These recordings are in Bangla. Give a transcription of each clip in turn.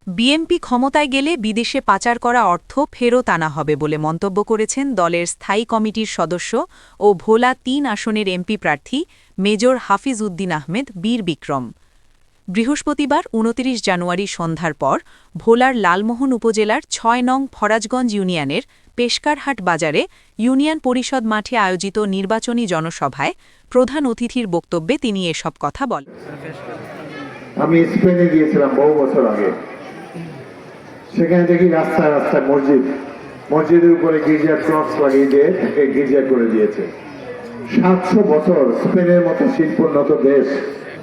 বিএনপি ক্ষমতায় গেলে বিদেশে পাচার করা অর্থ ফেরত আনা হবে বলে মন্তব্য করেছেন দলের স্থায়ী কমিটির সদস্য ও ভোলা ৩ আসনের এমপি প্রার্থী মেজর হাফিজ উদ্দিন আহমেদ বীর বিক্রম। বৃহস্পতিবার ২৯ জানুয়ারি সন্ধ্যার পর ভোলার লালমোহন উপজেলার ৬ নং ফরাজগঞ্জ ইউনিয়নের পেশকারহাট বাজারে ইউনিয়ন পরিষদ মাঠে আয়োজিত নির্বাচনী জনসভায় প্রধান অতিথির বক্তব্যে তিনি এসব কথা বলেন। আমি স্পেনে গিয়েছিলাম বহু বছর আগে। সেখানে দেখি রাস্তায় রাস্তায় মসজিদের উপরে গির্জার ক্রস লাগিয়ে দিয়ে গির্জা করে দিয়েছে। ৭০০ বছর স্পেনের মতো শিল্পোন্নত দেশ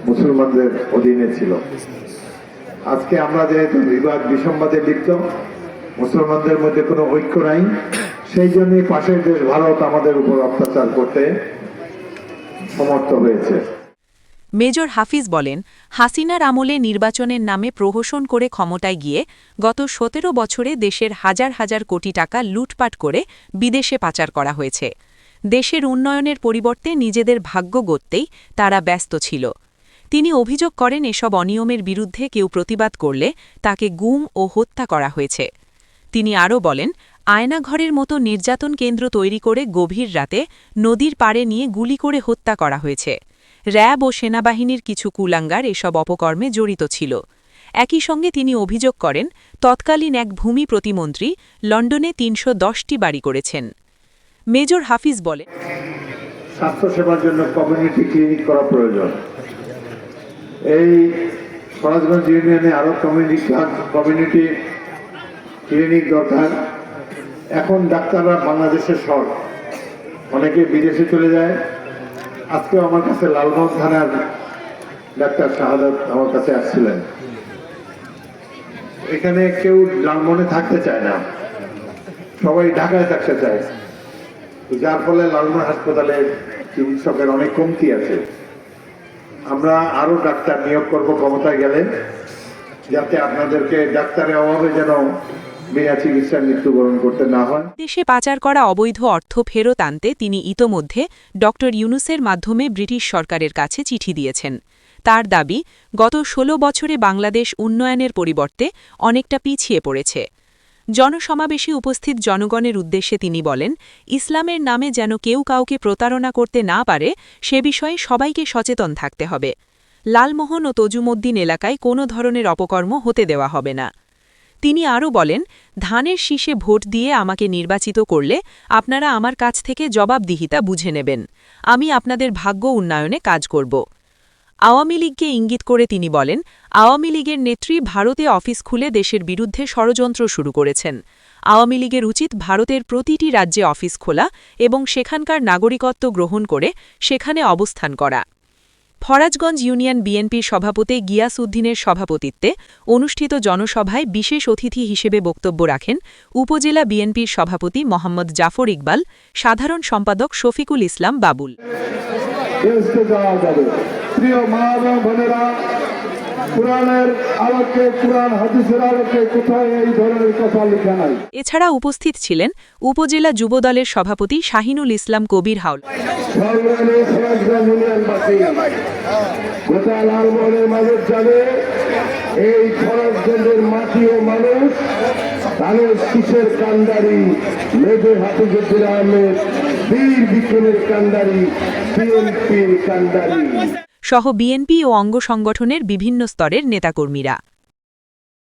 মুসলমানদের অধীনে ছিল। আজকে আমরা যেহেতু বিবাদ বিসম্বাদে লিপ্ত, মুসলমানদের মধ্যে কোনো ঐক্য নাই, সেই জন্যই পাশের দেশ ভারত আমাদের উপর অত্যাচার করতে সমর্থ হয়েছে। মেজর হাফিজ বলেন, হাসিনার আমলে নির্বাচনের নামে প্রহসন করে ক্ষমতায় গিয়ে গত ১৭ বছরে দেশের হাজার হাজার কোটি টাকা লুটপাট করে বিদেশে পাচার করা হয়েছে। দেশের উন্নয়নের পরিবর্তে নিজেদের ভাগ্য গড়তেই তারা ব্যস্ত ছিল। তিনি অভিযোগ করেন, এসব অনিয়মের বিরুদ্ধে কেউ প্রতিবাদ করলে তাকে গুম ও হত্যা করা হয়েছে। তিনি আরও বলেন, আয়নাঘরের মতো নির্যাতন কেন্দ্র তৈরি করে গভীর রাতে নদীর পাড়ে নিয়ে গুলি করে হত্যা করা হয়েছে। র‍্যাব ও সেনাবাহিনীর কিছু কুলাঙ্গার এসব অপকর্মে জড়িত ছিল। একই সঙ্গে তিনি অভিযোগ করেন, তৎকালীন এক ভূমি প্রতিমন্ত্রী লন্ডনে ৩১০টি বাড়ি করেছেন। মেজর হাফিজ বলেন, স্বাস্থ্যসেবার জন্য কমিউনিটি ক্লিনিক করা প্রয়োজন। এই ফরাজগঞ্জ ইউনিয়নে আরো কমিউনিটি ক্লিনিক দরকার। এখন ডাক্তাররা বাংলাদেশের শর্ট, অনেকে বিদেশে চলে যায়। আজকে আমার কাছে লালমোহন থানার ডাক্তার শাহাদাত আমার কাছে আসছিলেন। এখানে কেউ লালমোহনে থাকতে চায় না, সবাই ঢাকায় থাকতে চায়, যার ফলে লালমোহন হাসপাতালে চিকিৎসকের অনেক কমতি আছে। আমরা আরো ডাক্তার নিয়োগ করব ক্ষমতায় গেলে, যাতে আপনাদেরকে ডাক্তারের অভাবে যেন বিনা চিকিৎসায় মৃত্যুবরণ করতে না হয়। দেশে পাচার করা অবৈধ অর্থ ফেরত আনতে তিনি ইতোমধ্যে ড ইউনূসের মাধ্যমে ব্রিটিশ সরকারের কাছে চিঠি দিয়েছেন। তার দাবি, গত ১৬ বছরে বাংলাদেশ উন্নয়নের পরিবর্তে অনেকটা পিছিয়ে পড়েছে। জনসমাবেশে উপস্থিত জনগণের উদ্দেশ্যে তিনি বলেন, ইসলামের নামে যেন কেউ কাউকে প্রতারণা করতে না পারে সে বিষয়ে সবাইকে সচেতন থাকতে হবে। লালমোহন ও তজুমউদ্দিন এলাকায় কোনো ধরনের অপকর্ম হতে দেওয়া হবে না। তিনি আরও বলেন, ধানের শীষে ভোট দিয়ে আমাকে নির্বাচিত করলে আপনারা আমার কাছ থেকে জবাবদিহিতা বুঝে নেবেন। আমি আপনাদের ভাগ্য উন্নয়নে কাজ করব। আওয়ামী লীগকে ইঙ্গিত করে তিনি বলেন, আওয়ামী লীগের নেত্রী ভারতে অফিস খুলে দেশের বিরুদ্ধে ষড়যন্ত্র শুরু করেছেন। আওয়ামী লীগের উচিত ভারতের প্রতিটি রাজ্যে অফিস খোলা এবং সেখানকার নাগরিকত্ব গ্রহণ করে সেখানে অবস্থান করা। ফরাজগঞ্জ ইউনিয়ন বিএনপির সভাপতি গিয়াস উদ্দিনের সভাপতিত্বে অনুষ্ঠিত জনসভায় বিশেষ অতিথি হিসেবে বক্তব্য রাখেন উপজেলা বিএনপির সভাপতি মোহাম্মদ জাফর ইকবাল, সাধারণ সম্পাদক শফিকুল ইসলাম বাবুল। এছাড়া উপস্থিত ছিলেন উপজেলা যুবদলের সভাপতি শাহিনুল ইসলাম কবির হাওল, এই ফরাজগঞ্জের মাটি ও মানুষ ধানের শীষের কান্ডারি মেজর হাফিজ উদ্দিন আহমেদ বীর বিক্রমের কান্ডারি, বিএনপির কান্ডারি সহ বিএনপি ও অঙ্গ সংগঠনের বিভিন্ন স্তরের নেতাকর্মীরা।